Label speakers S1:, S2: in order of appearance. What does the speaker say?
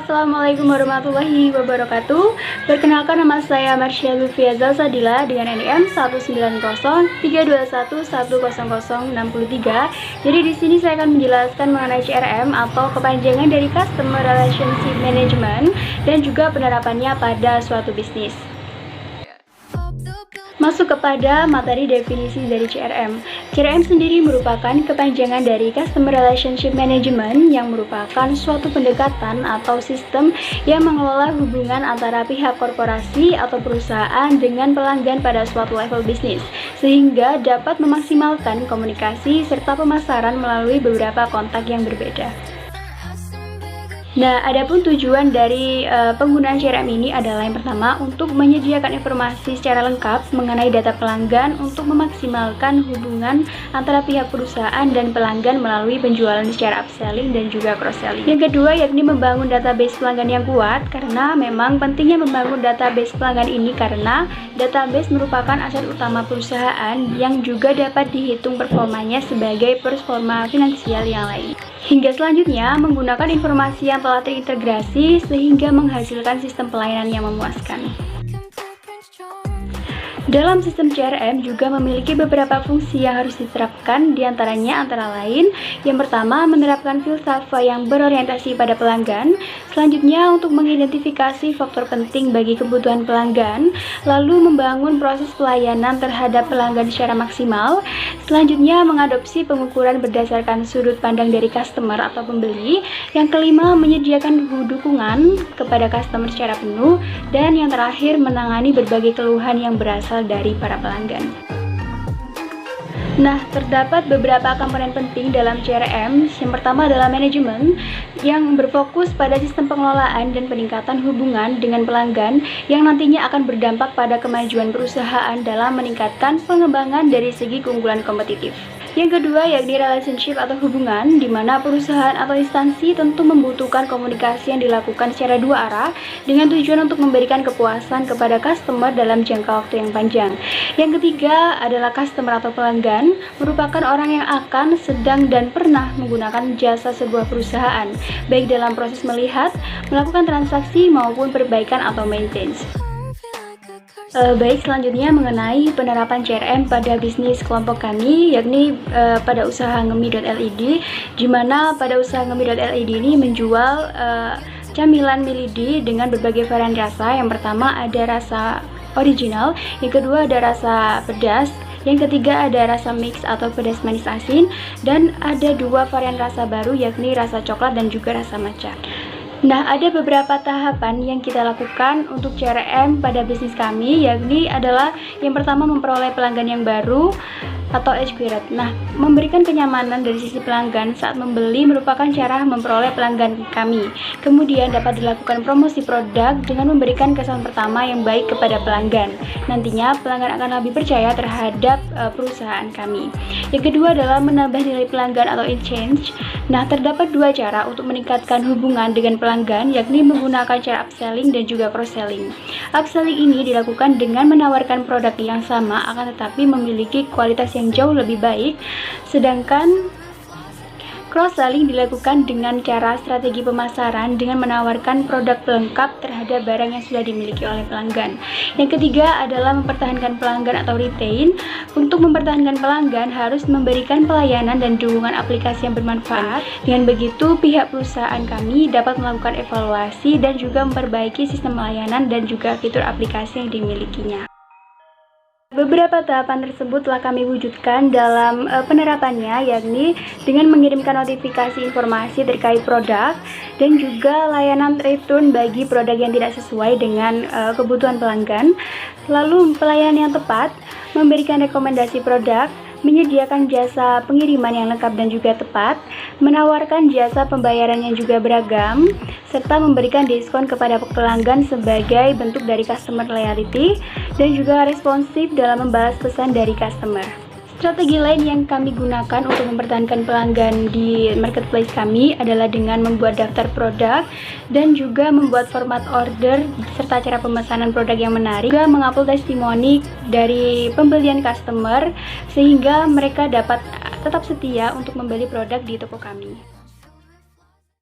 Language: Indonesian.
S1: Assalamualaikum warahmatullahi wabarakatuh. Perkenalkan, nama saya Marsha Lufia Zalsadila dengan NIM 1903211001063. Jadi di sini saya akan menjelaskan mengenai CRM atau kepanjangan dari Customer Relationship Management dan juga penerapannya pada suatu bisnis. Masuk kepada materi definisi dari CRM. CRM sendiri merupakan kepanjangan dari Customer Relationship Management yang merupakan suatu pendekatan atau sistem yang mengelola hubungan antara pihak korporasi atau perusahaan dengan pelanggan pada suatu level bisnis, sehingga dapat memaksimalkan komunikasi serta pemasaran melalui beberapa kontak yang berbeda. Nah, adapun tujuan dari penggunaan CRM ini adalah yang pertama untuk menyediakan informasi secara lengkap mengenai data pelanggan untuk memaksimalkan hubungan antara pihak perusahaan dan pelanggan melalui penjualan secara upselling dan juga cross-selling. Yang kedua yakni membangun database pelanggan yang kuat, karena memang pentingnya membangun database pelanggan ini karena database merupakan aset utama perusahaan yang juga dapat dihitung performanya sebagai performa finansial yang lain. Hingga selanjutnya menggunakan informasi yang telah terintegrasi sehingga menghasilkan sistem pelayanan yang memuaskan. Dalam sistem CRM juga memiliki beberapa fungsi yang harus diterapkan, diantaranya antara lain yang pertama menerapkan filsafat yang berorientasi pada pelanggan, selanjutnya untuk mengidentifikasi faktor penting bagi kebutuhan pelanggan, lalu membangun proses pelayanan terhadap pelanggan secara maksimal, selanjutnya mengadopsi pengukuran berdasarkan sudut pandang dari customer atau pembeli, yang kelima menyediakan dukungan kepada customer secara penuh, dan yang terakhir menangani berbagai keluhan yang berasal dari para pelanggan. Nah, terdapat beberapa komponen penting dalam CRM. Yang pertama adalah manajemen yang berfokus pada sistem pengelolaan dan peningkatan hubungan dengan pelanggan yang nantinya akan berdampak pada kemajuan perusahaan dalam meningkatkan pengembangan dari segi keunggulan kompetitif. Yang kedua yakni relationship atau hubungan, di mana perusahaan atau instansi tentu membutuhkan komunikasi yang dilakukan secara dua arah dengan tujuan untuk memberikan kepuasan kepada customer dalam jangka waktu yang panjang. Yang ketiga adalah customer atau pelanggan, merupakan orang yang akan, sedang, dan pernah menggunakan jasa sebuah perusahaan, baik dalam proses melihat, melakukan transaksi, maupun perbaikan atau maintenance. Baik, selanjutnya mengenai penerapan CRM pada bisnis kelompok kami, yakni pada usaha ngemi.lid, di mana pada usaha ngemi.lid ini menjual camilan milidi dengan berbagai varian rasa. Yang pertama ada rasa original, yang kedua ada rasa pedas, yang ketiga ada rasa mix atau pedas manis asin, dan ada dua varian rasa baru yakni rasa coklat dan juga rasa matcha. Nah, ada beberapa tahapan yang kita lakukan untuk CRM pada bisnis kami, yakni adalah yang pertama memperoleh pelanggan yang baru atau acquirate. Nah, memberikan kenyamanan dari sisi pelanggan saat membeli merupakan cara memperoleh pelanggan kami. Kemudian dapat dilakukan promosi produk dengan memberikan kesan pertama yang baik kepada pelanggan. Nantinya pelanggan akan lebih percaya terhadap perusahaan kami. Yang kedua adalah menambah nilai pelanggan atau exchange. Nah, terdapat dua cara untuk meningkatkan hubungan dengan pelanggan, yakni menggunakan cara upselling dan juga cross-selling. Upselling ini dilakukan dengan menawarkan produk yang sama akan tetapi memiliki kualitas yang jauh lebih baik, sedangkan cross-selling dilakukan dengan cara strategi pemasaran dengan menawarkan produk pelengkap terhadap barang yang sudah dimiliki oleh pelanggan. Yang ketiga adalah mempertahankan pelanggan atau retain. Untuk mempertahankan pelanggan harus memberikan pelayanan dan dukungan aplikasi yang bermanfaat. Dengan begitu, pihak perusahaan kami dapat melakukan evaluasi dan juga memperbaiki sistem pelayanan dan juga fitur aplikasi yang dimilikinya. Beberapa tahapan tersebut telah kami wujudkan dalam penerapannya, yakni dengan mengirimkan notifikasi informasi terkait produk dan juga layanan return bagi produk yang tidak sesuai dengan kebutuhan pelanggan, lalu pelayanan yang tepat, memberikan rekomendasi produk, menyediakan jasa pengiriman yang lengkap dan juga tepat, menawarkan jasa pembayaran yang juga beragam, serta memberikan diskon kepada pelanggan sebagai bentuk dari customer loyalty, dan juga responsif dalam membalas pesan dari customer. Strategi lain yang kami gunakan untuk mempertahankan pelanggan di marketplace kami adalah dengan membuat daftar produk dan juga membuat format order serta cara pemesanan produk yang menarik, juga mengupload testimoni dari pembelian customer sehingga mereka dapat tetap setia untuk membeli produk di toko kami.